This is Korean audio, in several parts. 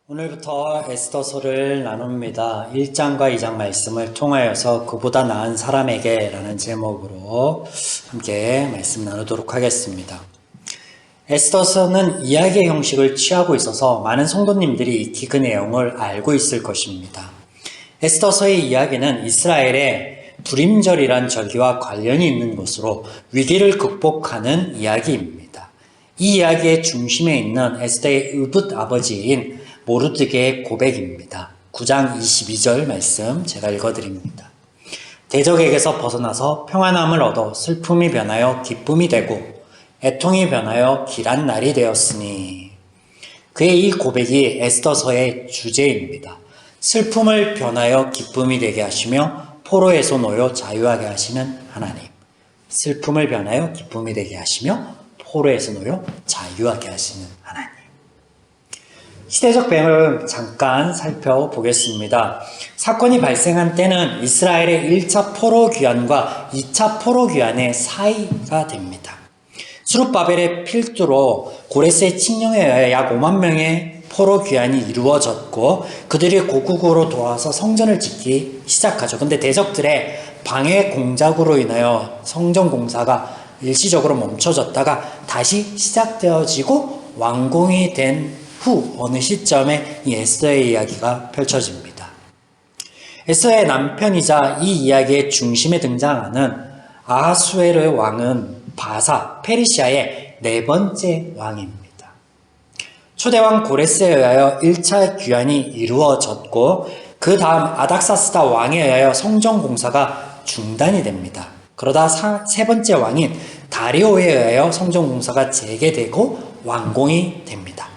오늘부터 에스더서를 나눕니다. 1장과 2장 말씀을 통하여서 그보다 나은 사람에게 라는 제목으로 함께 말씀 나누도록 하겠습니다. 에스더서는 이야기의 형식을 취하고 있어서 많은 성도님들이 익히 그 내용을 알고 있을 것입니다. 에스더서의 이야기는 이스라엘의 불임절이란 절기와 관련이 있는 것으로 위기를 극복하는 이야기입니다. 이 이야기의 중심에 있는 에스더의 의붓 아버지인 모르드게의 고백입니다. 9장 22절 말씀 제가 읽어드립니다. 대적에게서 벗어나서 평안함을 얻어 슬픔이 변하여 기쁨이 되고 애통이 변하여 길한 날이 되었으니. 그의 이 고백이 에스더서의 주제입니다. 슬픔을 변하여 기쁨이 되게 하시며 포로에서 놓여 자유하게 하시는 하나님. 슬픔을 변하여 기쁨이 되게 하시며 포로에서 놓여 자유하게 하시는 하나님. 시대적 배경을 잠깐 살펴보겠습니다. 사건이 발생한 때는 이스라엘의 1차 포로 귀환과 2차 포로 귀환의 사이가 됩니다. 수룹바벨의 필두로 고레스의 칙령에 의해 약 5만 명의 포로 귀환이 이루어졌고 그들이 고국으로 돌아와서 성전을 짓기 시작하죠. 근데 대적들의 방해 공작으로 인하여 성전 공사가 일시적으로 멈춰졌다가 다시 시작되어지고 완공이 된 후 어느 시점에 이 에스더의 이야기가 펼쳐집니다. 에스더의 남편이자 이 이야기의 중심에 등장하는 아하수에르 왕은 바사, 페르시아의 네 번째 왕입니다. 초대왕 고레스에 의하여 1차 귀환이 이루어졌고 그 다음 아닥사스다 왕에 의하여 성전 공사가 중단이 됩니다. 그러다 세 번째 왕인 다리오에 의하여 성전 공사가 재개되고 완공이 됩니다.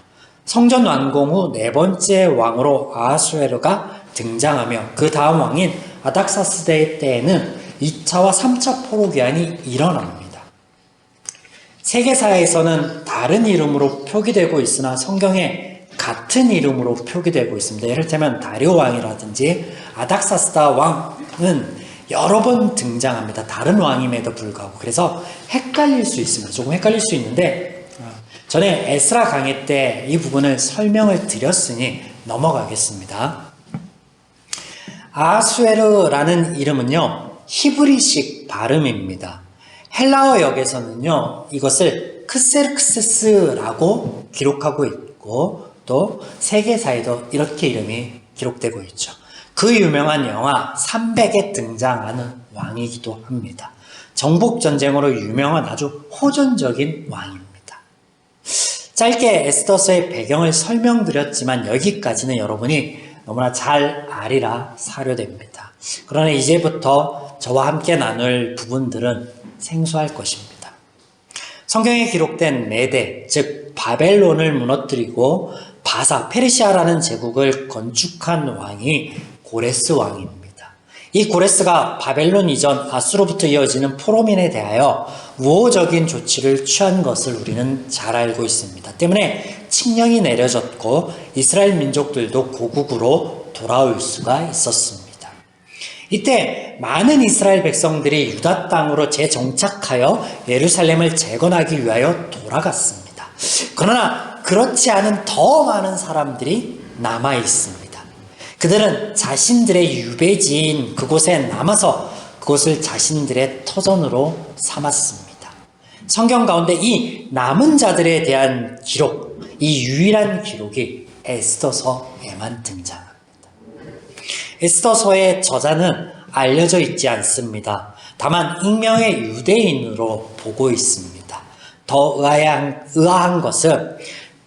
성전 완공 후 네 번째 왕으로 아하수에르가 등장하며 그 다음 왕인 아닥사스다 때에는 2차와 3차 포로 귀환이 일어납니다. 세계사에서는 다른 이름으로 표기되고 있으나 성경에 같은 이름으로 표기되고 있습니다. 예를 들면 다리오 왕이라든지 아닥사스다 왕은 여러 번 등장합니다. 다른 왕임에도 불구하고. 그래서 헷갈릴 수 있습니다. 조금 헷갈릴 수 있는데 전에 에스라 강의 때 이 부분을 설명을 드렸으니 넘어가겠습니다. 아하수에르라는 이름은요, 히브리식 발음입니다. 헬라어 역에서는요, 이것을 크세르크세스라고 기록하고 있고 또 세계사에도 이렇게 이름이 기록되고 있죠. 그 유명한 영화 300에 등장하는 왕이기도 합니다. 정복전쟁으로 유명한 아주 호전적인 왕입니다. 짧게 에스더서의 배경을 설명드렸지만 여기까지는 여러분이 너무나 잘 알이라 사료됩니다. 그러나 이제부터 저와 함께 나눌 부분들은 생소할 것입니다. 성경에 기록된 메대, 즉 바벨론을 무너뜨리고 바사, 페르시아라는 제국을 건축한 왕이 고레스 왕입니다. 이 고레스가 바벨론 이전 아수로부터 이어지는 포로민에 대하여 우호적인 조치를 취한 것을 우리는 잘 알고 있습니다. 때문에 칙령이 내려졌고 이스라엘 민족들도 고국으로 돌아올 수가 있었습니다. 이때 많은 이스라엘 백성들이 유다 땅으로 재정착하여 예루살렘을 재건하기 위하여 돌아갔습니다. 그러나 그렇지 않은 더 많은 사람들이 남아 있습니다. 그들은 자신들의 유배지인 그곳에 남아서 그곳을 자신들의 터전으로 삼았습니다. 성경 가운데 이 남은 자들에 대한 기록, 이 유일한 기록이 에스더서에만 등장합니다. 에스더서의 저자는 알려져 있지 않습니다. 다만 익명의 유대인으로 보고 있습니다. 더 의아한 것은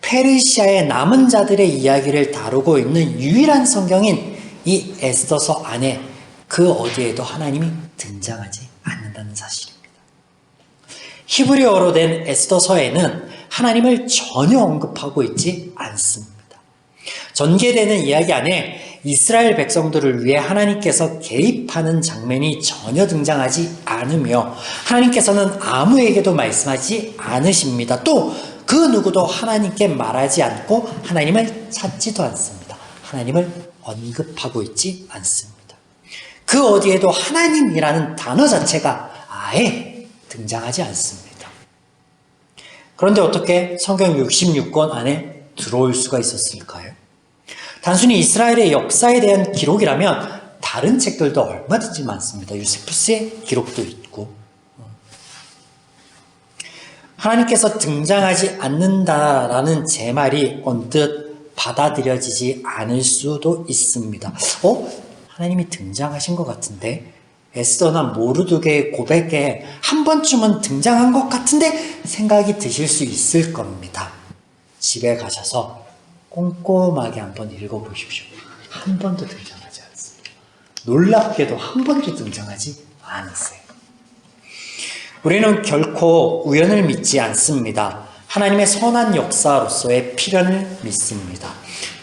페르시아의 남은 자들의 이야기를 다루고 있는 유일한 성경인 이 에스더서 안에 그 어디에도 하나님이 등장하지 않는다는 사실입니다. 히브리어로 된 에스더서에는 하나님을 전혀 언급하고 있지 않습니다. 전개되는 이야기 안에 이스라엘 백성들을 위해 하나님께서 개입하는 장면이 전혀 등장하지 않으며 하나님께서는 아무에게도 말씀하지 않으십니다. 또 그 누구도 하나님께 말하지 않고 하나님을 찾지도 않습니다. 하나님을 언급하고 있지 않습니다. 그 어디에도 하나님이라는 단어 자체가 아예 등장하지 않습니다. 그런데 어떻게 성경 66권 안에 들어올 수가 있었을까요? 단순히 이스라엘의 역사에 대한 기록이라면 다른 책들도 얼마든지 많습니다. 유세푸스의 기록도 있고. 하나님께서 등장하지 않는다라는 제 말이 언뜻 받아들여지지 않을 수도 있습니다. 하나님이 등장하신 것 같은데? 에스더나 모르드게의 고백에 한 번쯤은 등장한 것 같은데 생각이 드실 수 있을 겁니다. 집에 가셔서 꼼꼼하게 한번 읽어보십시오. 한 번도 등장하지 않습니다. 놀랍게도 한 번도 등장하지 않으세요. 우리는 결코 우연을 믿지 않습니다. 하나님의 선한 역사로서의 필연을 믿습니다.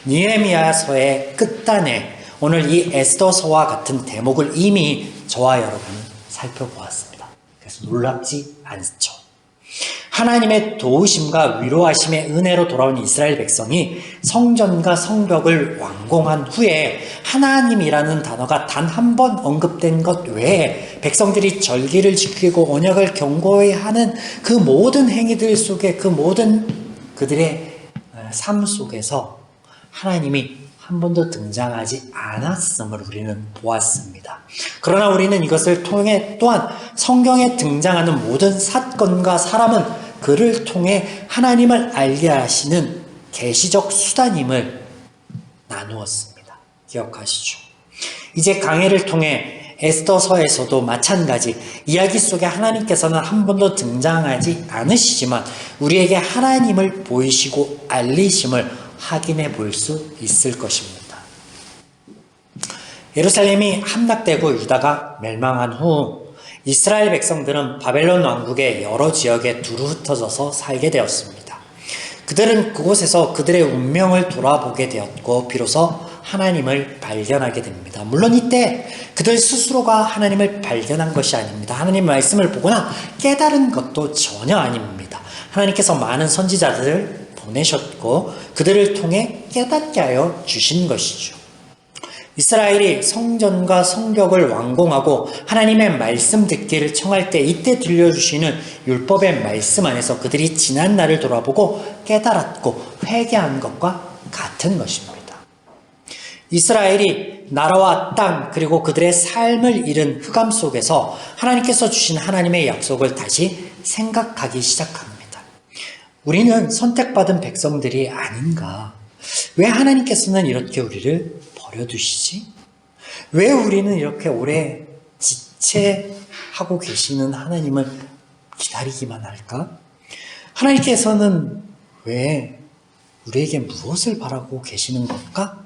느헤미야서의 끝단에 오늘 이 에스더서와 같은 대목을 이미 저와 여러분은 살펴보았습니다. 그래서 놀랍지 않죠. 하나님의 도우심과 위로하심의 은혜로 돌아온 이스라엘 백성이 성전과 성벽을 완공한 후에 하나님이라는 단어가 단 한 번 언급된 것 외에 백성들이 절기를 지키고 언약을 경고히 하는 그 모든 행위들 속에 그 모든 그들의 삶 속에서 하나님이 한 번도 등장하지 않았음을 우리는 보았습니다. 그러나 우리는 이것을 통해 또한 성경에 등장하는 모든 사건과 사람은 그를 통해 하나님을 알게 하시는 계시적 수단임을 나누었습니다. 기억하시죠? 이제 강해를 통해 에스더서에서도 마찬가지 이야기 속에 하나님께서는 한 번도 등장하지 않으시지만 우리에게 하나님을 보이시고 알리심을 확인해 볼 수 있을 것입니다. 예루살렘이 함락되고 유다가 멸망한 후 이스라엘 백성들은 바벨론 왕국의 여러 지역에 두루 흩어져서 살게 되었습니다. 그들은 그곳에서 그들의 운명을 돌아보게 되었고 비로소 하나님을 발견하게 됩니다. 물론 이때 그들 스스로가 하나님을 발견한 것이 아닙니다. 하나님 말씀을 보거나 깨달은 것도 전혀 아닙니다. 하나님께서 많은 선지자들을 보내셨고 그들을 통해 깨닫게 하여 주신 것이죠. 이스라엘이 성전과 성벽을 완공하고 하나님의 말씀 듣기를 청할 때 이때 들려주시는 율법의 말씀 안에서 그들이 지난 날을 돌아보고 깨달았고 회개한 것과 같은 것입니다. 이스라엘이 나라와 땅 그리고 그들의 삶을 잃은 흑암 속에서 하나님께서 주신 하나님의 약속을 다시 생각하기 시작합니다. 우리는 선택받은 백성들이 아닌가? 왜 하나님께서는 이렇게 우리를 버려두시지? 왜 우리는 이렇게 오래 지체하고 계시는 하나님을 기다리기만 할까? 하나님께서는 왜 우리에게 무엇을 바라고 계시는 걸까?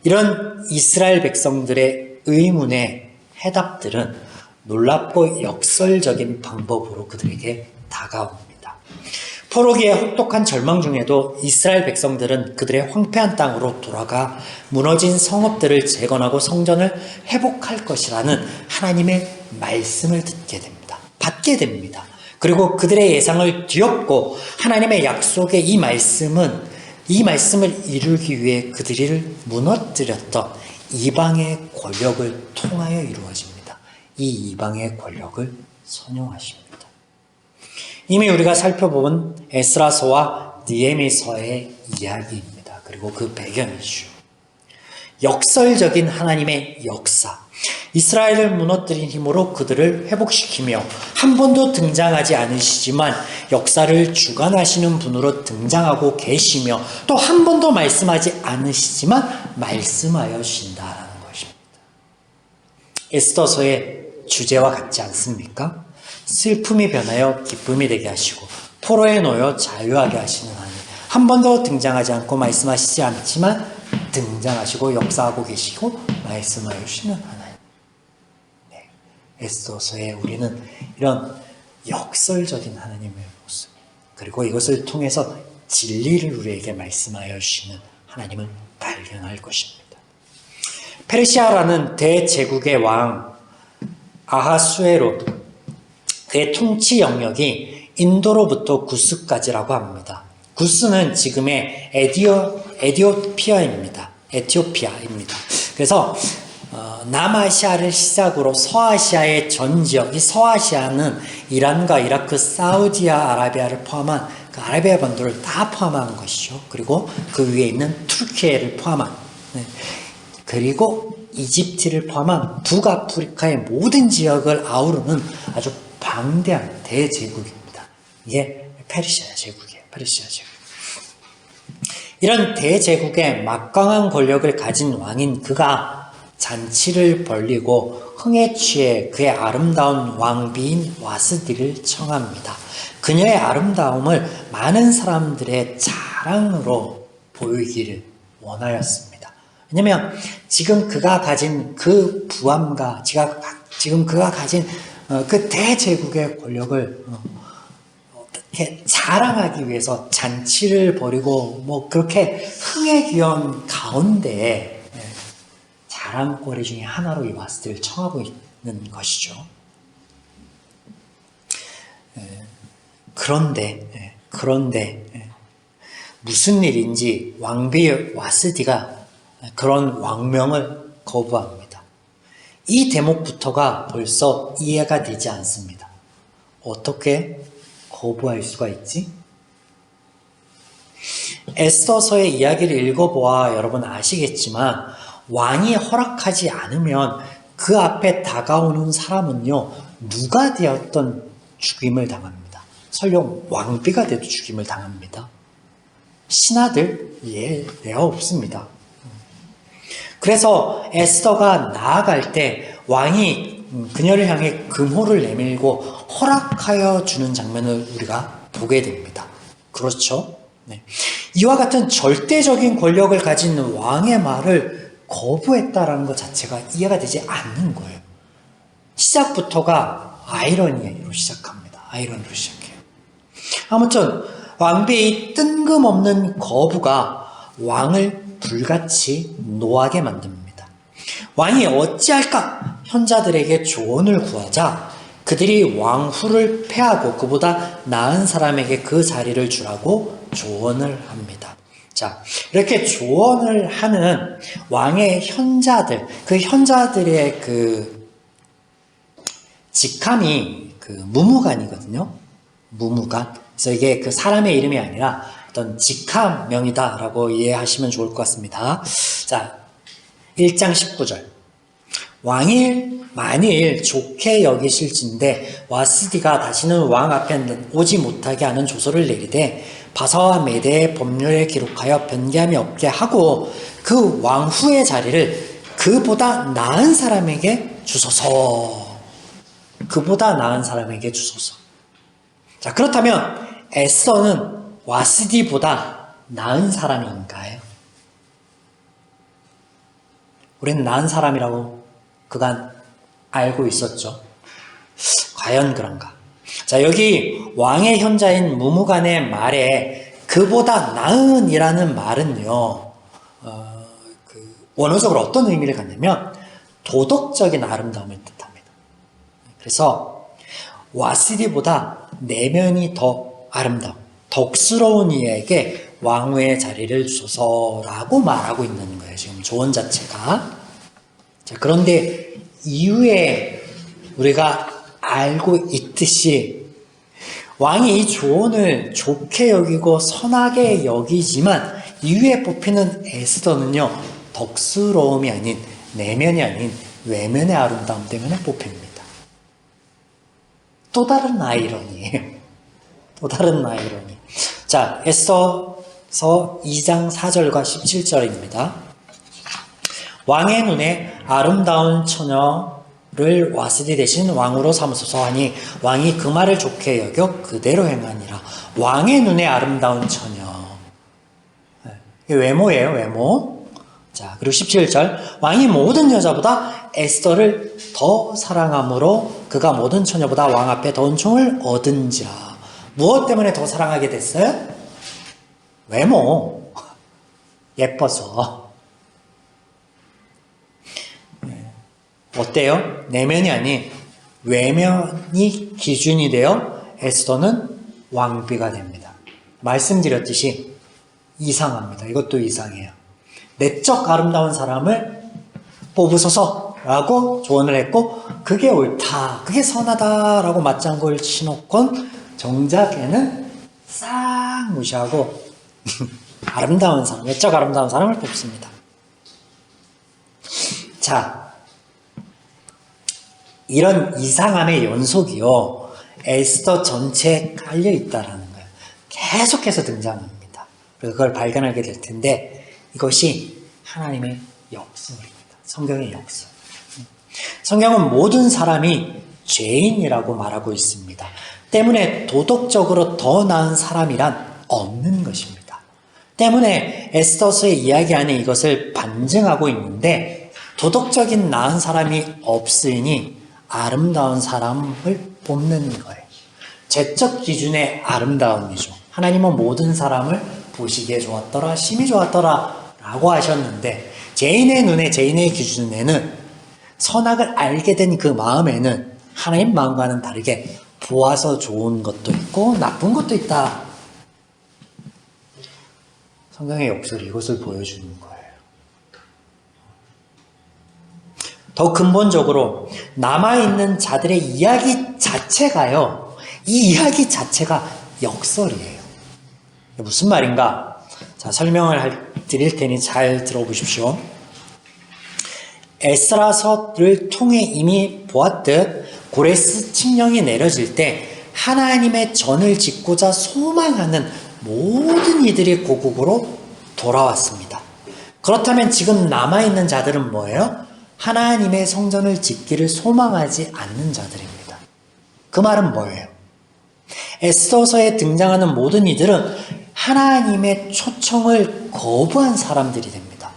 이런 이스라엘 백성들의 의문의 해답들은 놀랍고 역설적인 방법으로 그들에게 다가옵니다. 포로기의 혹독한 절망 중에도 이스라엘 백성들은 그들의 황폐한 땅으로 돌아가 무너진 성읍들을 재건하고 성전을 회복할 것이라는 하나님의 말씀을 듣게 됩니다. 받게 됩니다. 그리고 그들의 예상을 뒤엎고 하나님의 약속의 이 말씀을 이루기 위해 그들을 무너뜨렸던 이방의 권력을 통하여 이루어집니다. 이 이방의 권력을 선용하십니다. 이미 우리가 살펴본 에스라서와 느헤미야서의 이야기입니다. 그리고 그 배경이죠. 역설적인 하나님의 역사. 이스라엘을 무너뜨린 힘으로 그들을 회복시키며 한 번도 등장하지 않으시지만 역사를 주관하시는 분으로 등장하고 계시며 또 한 번도 말씀하지 않으시지만 말씀하여 주신다라는 것입니다. 에스더서의 주제와 같지 않습니까? 슬픔이 변하여 기쁨이 되게 하시고 포로에 놓여 자유하게 하시는 하나님. 한 번도 등장하지 않고 말씀하시지 않지만 등장하시고 역사하고 계시고 말씀하여 주시는 하나님. 네. 에스더서에 우리는 이런 역설적인 하나님의 모습 그리고 이것을 통해서 진리를 우리에게 말씀하여 주시는 하나님을 발견할 것입니다. 페르시아라는 대제국의 왕 아하수에로 그의 통치 영역이 인도로부터 구스까지라고 합니다. 구스는 지금의 에티오피아입니다. 그래서 남아시아를 시작으로 서아시아의 전 지역, 이 서아시아는 이란과 이라크, 사우디아라비아를 포함한 그 아라비아 반도를 다 포함한 것이죠. 그리고 그 위에 있는 투르키예를 포함한 네. 그리고 이집트를 포함한 북아프리카의 모든 지역을 아우르는 아주 방대한 대제국입니다. 이게 페르시아 제국이에요. 페르시아 제국. 이런 대제국의 막강한 권력을 가진 왕인 그가 잔치를 벌리고 흥에 취해 그의 아름다운 왕비인 와스디를 청합니다. 그녀의 아름다움을 많은 사람들의 자랑으로 보이기를 원하였습니다. 왜냐하면 지금 그가 가진 그 부함과 지금 그가 가진 그 대제국의 권력을 자랑하기 위해서 잔치를 벌이고 뭐 그렇게 흥에 귀여운 가운데 자랑거리 중에 하나로 이 와스디를 청하고 있는 것이죠. 그런데 무슨 일인지 왕비 와스디가 그런 왕명을 거부합니다. 이 대목부터가 벌써 이해가 되지 않습니다. 어떻게 거부할 수가 있지? 에스더서의 이야기를 읽어보아 여러분 아시겠지만 왕이 허락하지 않으면 그 앞에 다가오는 사람은요 누가 되었던 죽임을 당합니다. 설령 왕비가 돼도 죽임을 당합니다. 신하들 예외 없습니다. 그래서 에스더가 나아갈 때 왕이 그녀를 향해 금호를 내밀고 허락하여 주는 장면을 우리가 보게 됩니다. 그렇죠? 네. 이와 같은 절대적인 권력을 가진 왕의 말을 거부했다라는 것 자체가 이해가 되지 않는 거예요. 시작부터가 아이러니로 시작합니다. 아이러니로 시작해요. 아무튼 왕비의 뜬금없는 거부가 왕을 불같이 노하게 만듭니다. 왕이 어찌할까? 현자들에게 조언을 구하자 그들이 왕후를 패하고 그보다 나은 사람에게 그 자리를 주라고 조언을 합니다. 자, 이렇게 조언을 하는 왕의 현자들, 그 현자들의 그 직함이 그 무무간이거든요. 무무간. 그래서 이게 그 사람의 이름이 아니라 어떤 직함명이다라고 이해하시면 좋을 것 같습니다. 자, 1장 19절. 왕이 만일 좋게 여기실진데 와스디가 다시는 왕 앞에 오지 못하게 하는 조서를 내리되 바사와 메대의 법률에 기록하여 변개함이 없게 하고 그 왕후의 자리를 그보다 나은 사람에게 주소서. 그보다 나은 사람에게 주소서. 자, 그렇다면 에스더는 와스디보다 나은 사람인가요? 우리는 나은 사람이라고 그간 알고 있었죠. 과연 그런가? 자, 여기 왕의 현자인 무무간의 말에 그보다 나은이라는 말은요, 원어적으로 어떤 의미를 갖냐면 도덕적인 아름다움을 뜻합니다. 그래서 와스디보다 내면이 더 아름다움, 덕스러운 이에게 왕후의 자리를 주소서라고 말하고 있는 거예요. 지금 조언 자체가. 자, 그런데 이후에 우리가 알고 있듯이 왕이 이 조언을 좋게 여기고 선하게 여기지만 이후에 뽑히는 에스더는요 덕스러움이 아닌 내면이 아닌 외면의 아름다움 때문에 뽑힙니다. 또 다른 아이러니예요. 또 다른 아이러니. 자, 에스더서 2장 4절과 17절입니다. 왕의 눈에 아름다운 처녀를 와스디 대신 왕으로 삼으소서 하니 왕이 그 말을 좋게 여겨 그대로 행하니라. 왕의 눈에 아름다운 처녀. 외모예요, 외모. 자, 그리고 17절. 왕이 모든 여자보다 에스더를 더 사랑함으로 그가 모든 처녀보다 왕 앞에 더 은총을 얻은지라. 무엇 때문에 더 사랑하게 됐어요? 외모. 예뻐서. 어때요? 내면이 아닌 외면이 기준이 되어 에스더는 왕비가 됩니다. 말씀드렸듯이 이상합니다. 이것도 이상해요. 내적 아름다운 사람을 뽑으소서라고 조언을 했고 그게 옳다, 그게 선하다라고 맞장구를 치놓곤 정작에는 싹 무시하고 아름다운 사람, 외적 아름다운 사람을 뽑습니다. 자, 이런 이상함의 연속이요, 에스더 전체에 깔려 있다라는 거예요. 계속해서 등장합니다. 그걸 발견하게 될 텐데, 이것이 하나님의 역설입니다. 성경의 역설. 성경은 모든 사람이 죄인이라고 말하고 있습니다. 때문에 도덕적으로 더 나은 사람이란 없는 것입니다. 때문에 에스더서의 이야기 안에 이것을 반증하고 있는데, 도덕적인 나은 사람이 없으니 아름다운 사람을 뽑는 거예요. 죄적 기준의 아름다움이죠. 하나님은 모든 사람을 보시기에 좋았더라, 심히 좋았더라 라고 하셨는데, 죄인의 눈에, 죄인의 기준에는, 선악을 알게 된 그 마음에는 하나님 마음과는 다르게 보아서 좋은 것도 있고 나쁜 것도 있다. 성경의 역설이 이것을 보여주는 거예요. 더 근본적으로 남아있는 자들의 이야기 자체가요, 이 이야기 자체가 역설이에요. 무슨 말인가? 자, 설명을 드릴 테니 잘 들어보십시오. 에스라서를 통해 이미 보았듯 고레스 칙령이 내려질 때 하나님의 전을 짓고자 소망하는 모든 이들이 고국으로 돌아왔습니다. 그렇다면 지금 남아있는 자들은 뭐예요? 하나님의 성전을 짓기를 소망하지 않는 자들입니다. 그 말은 뭐예요? 에스더서에 등장하는 모든 이들은 하나님의 초청을 거부한 사람들이 됩니다.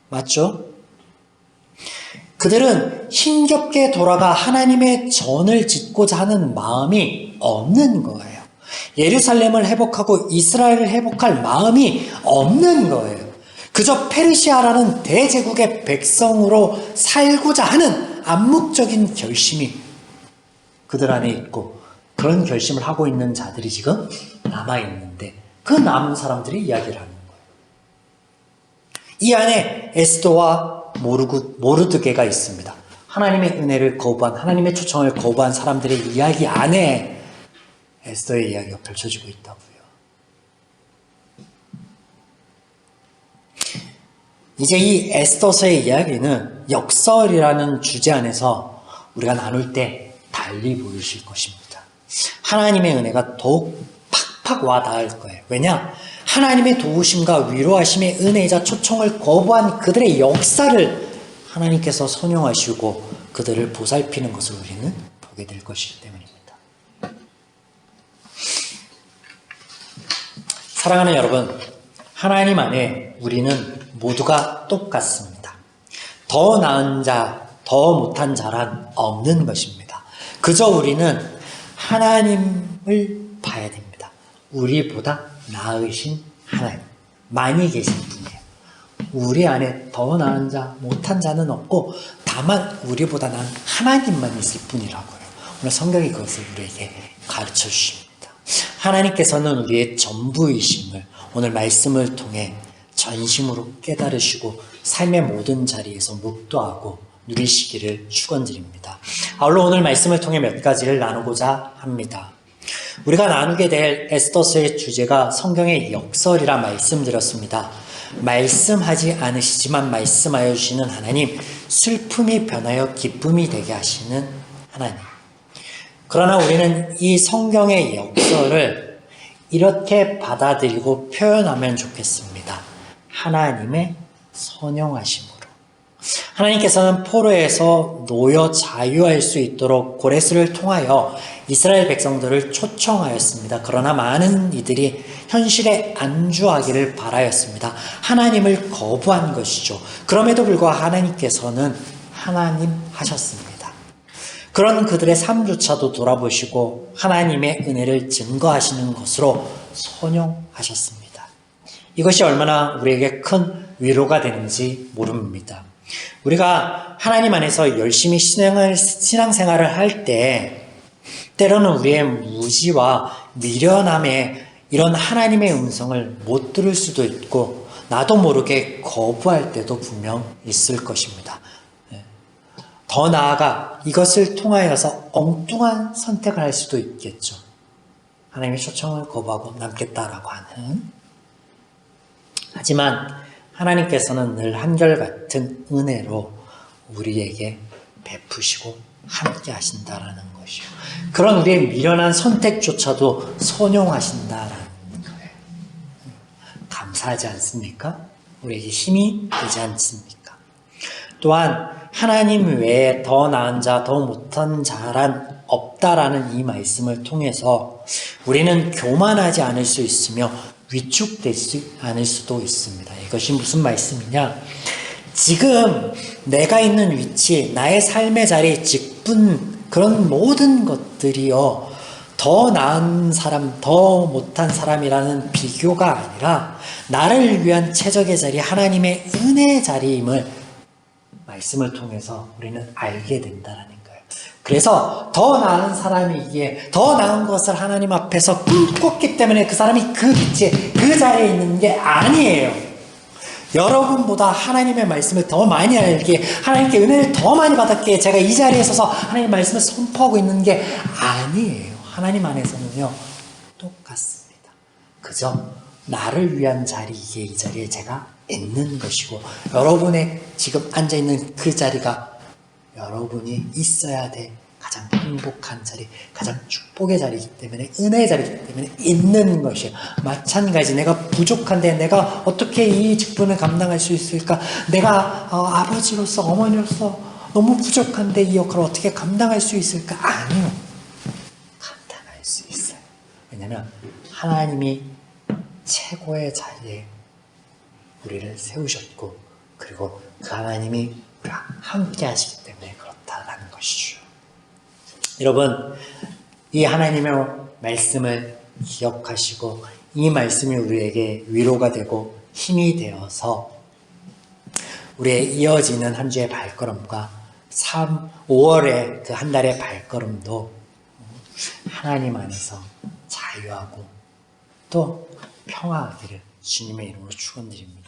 맞죠? 그들은 힘겹게 돌아가 하나님의 전을 짓고자 하는 마음이 없는 거예요. 예루살렘을 회복하고 이스라엘을 회복할 마음이 없는 거예요. 그저 페르시아라는 대제국의 백성으로 살고자 하는 암묵적인 결심이 그들 안에 있고, 그런 결심을 하고 있는 자들이 지금 남아있는데, 그 남은 사람들이 이야기를 하는 거예요. 이 안에 에스더와 모르드게가 있습니다. 하나님의 은혜를 거부한, 하나님의 초청을 거부한 사람들의 이야기 안에 에스더의 이야기가 펼쳐지고 있다고요. 이제 이 에스더서의 이야기는 역설이라는 주제 안에서 우리가 나눌 때 달리 보이실 것입니다. 하나님의 은혜가 더욱 팍팍 와 닿을 거예요. 왜냐? 하나님의 도우심과 위로하심의 은혜이자 초청을 거부한 그들의 역사를 하나님께서 선용하시고 그들을 보살피는 것을 우리는 보게 될 것이기 때문입니다. 사랑하는 여러분, 하나님 안에 우리는 모두가 똑같습니다. 더 나은 자, 더 못한 자란 없는 것입니다. 그저 우리는 하나님을 봐야 됩니다. 우리보다 나으신 하나님, 많이 계신 분이에요. 우리 안에 더 나은 자, 못한 자는 없고 다만 우리보다 나은 하나님만 있을 뿐이라고요. 오늘 성경이 그것을 우리에게 가르쳐 주십니다. 하나님께서는 우리의 전부이심을 오늘 말씀을 통해 전심으로 깨달으시고 삶의 모든 자리에서 묵도하고 누리시기를 축원드립니다. 아울러 오늘 말씀을 통해 몇 가지를 나누고자 합니다. 우리가 나누게 될 에스더서의 주제가 성경의 역설이라 말씀드렸습니다. 말씀하지 않으시지만 말씀하여 주시는 하나님, 슬픔이 변하여 기쁨이 되게 하시는 하나님. 그러나 우리는 이 성경의 역설을 이렇게 받아들이고 표현하면 좋겠습니다. 하나님의 선용하심으로. 하나님께서는 포로에서 놓여 자유할 수 있도록 고레스를 통하여 이스라엘 백성들을 초청하였습니다. 그러나 많은 이들이 현실에 안주하기를 바라였습니다. 하나님을 거부한 것이죠. 그럼에도 불구하고 하나님께서는 하나님 하셨습니다. 그런 그들의 삶조차도 돌아보시고 하나님의 은혜를 증거하시는 것으로 선용하셨습니다. 이것이 얼마나 우리에게 큰 위로가 되는지 모릅니다. 우리가 하나님 안에서 열심히 신앙생활을 할 때 때로는 우리의 무지와 미련함에 이런 하나님의 음성을 못 들을 수도 있고 나도 모르게 거부할 때도 분명 있을 것입니다. 더 나아가 이것을 통하여서 엉뚱한 선택을 할 수도 있겠죠. 하나님의 초청을 거부하고 남겠다라고 하는. 하지만 하나님께서는 늘 한결같은 은혜로 우리에게 베푸시고 함께 하신다라는 것이요. 그런 우리의 미련한 선택조차도 선용하신다라는 거예요. 감사하지 않습니까? 우리에게 힘이 되지 않습니까? 또한 하나님 외에 더 나은 자, 더 못한 자란 없다라는 이 말씀을 통해서 우리는 교만하지 않을 수 있으며 위축되지 않을 수도 있습니다. 이것이 무슨 말씀이냐? 지금 내가 있는 위치, 나의 삶의 자리, 직분, 그런 모든 것들이요, 더 나은 사람, 더 못한 사람이라는 비교가 아니라 나를 위한 최적의 자리, 하나님의 은혜의 자리임을 말씀을 통해서 우리는 알게 된다는 거예요. 그래서 더 나은 사람이기에 더 나은 것을 하나님 앞에서 꿈꿨기 때문에 그 사람이 그 위치에, 그 자리에 있는 게 아니에요. 여러분보다 하나님의 말씀을 더 많이 알기에, 하나님께 은혜를 더 많이 받았기에 제가 이 자리에 서서 하나님의 말씀을 선포하고 있는 게 아니에요. 하나님 안에서는요, 똑같습니다. 그저 나를 위한 자리이기에 이 자리에 제가 있는 것이고, 여러분의 지금 앉아있는 그 자리가 여러분이 있어야 될 가장 행복한 자리, 가장 축복의 자리이기 때문에, 은혜의 자리이기 때문에 있는 것이에요. 마찬가지 내가 부족한데 내가 어떻게 이 직분을 감당할 수 있을까? 내가 아버지로서, 어머니로서 너무 부족한데 이 역할을 어떻게 감당할 수 있을까? 아니요. 감당할 수 있어요. 왜냐하면 하나님이 최고의 자리에 우리를 세우셨고, 그리고 그 하나님이 우리와 함께 하시기 때문에 그렇다라는 것이죠. 여러분, 이 하나님의 말씀을 기억하시고 이 말씀이 우리에게 위로가 되고 힘이 되어서 우리의 이어지는 한 주의 발걸음과 5월의 그 한 달의 발걸음도 하나님 안에서 자유하고 또 평화하기를 주님의 이름으로 축원드립니다.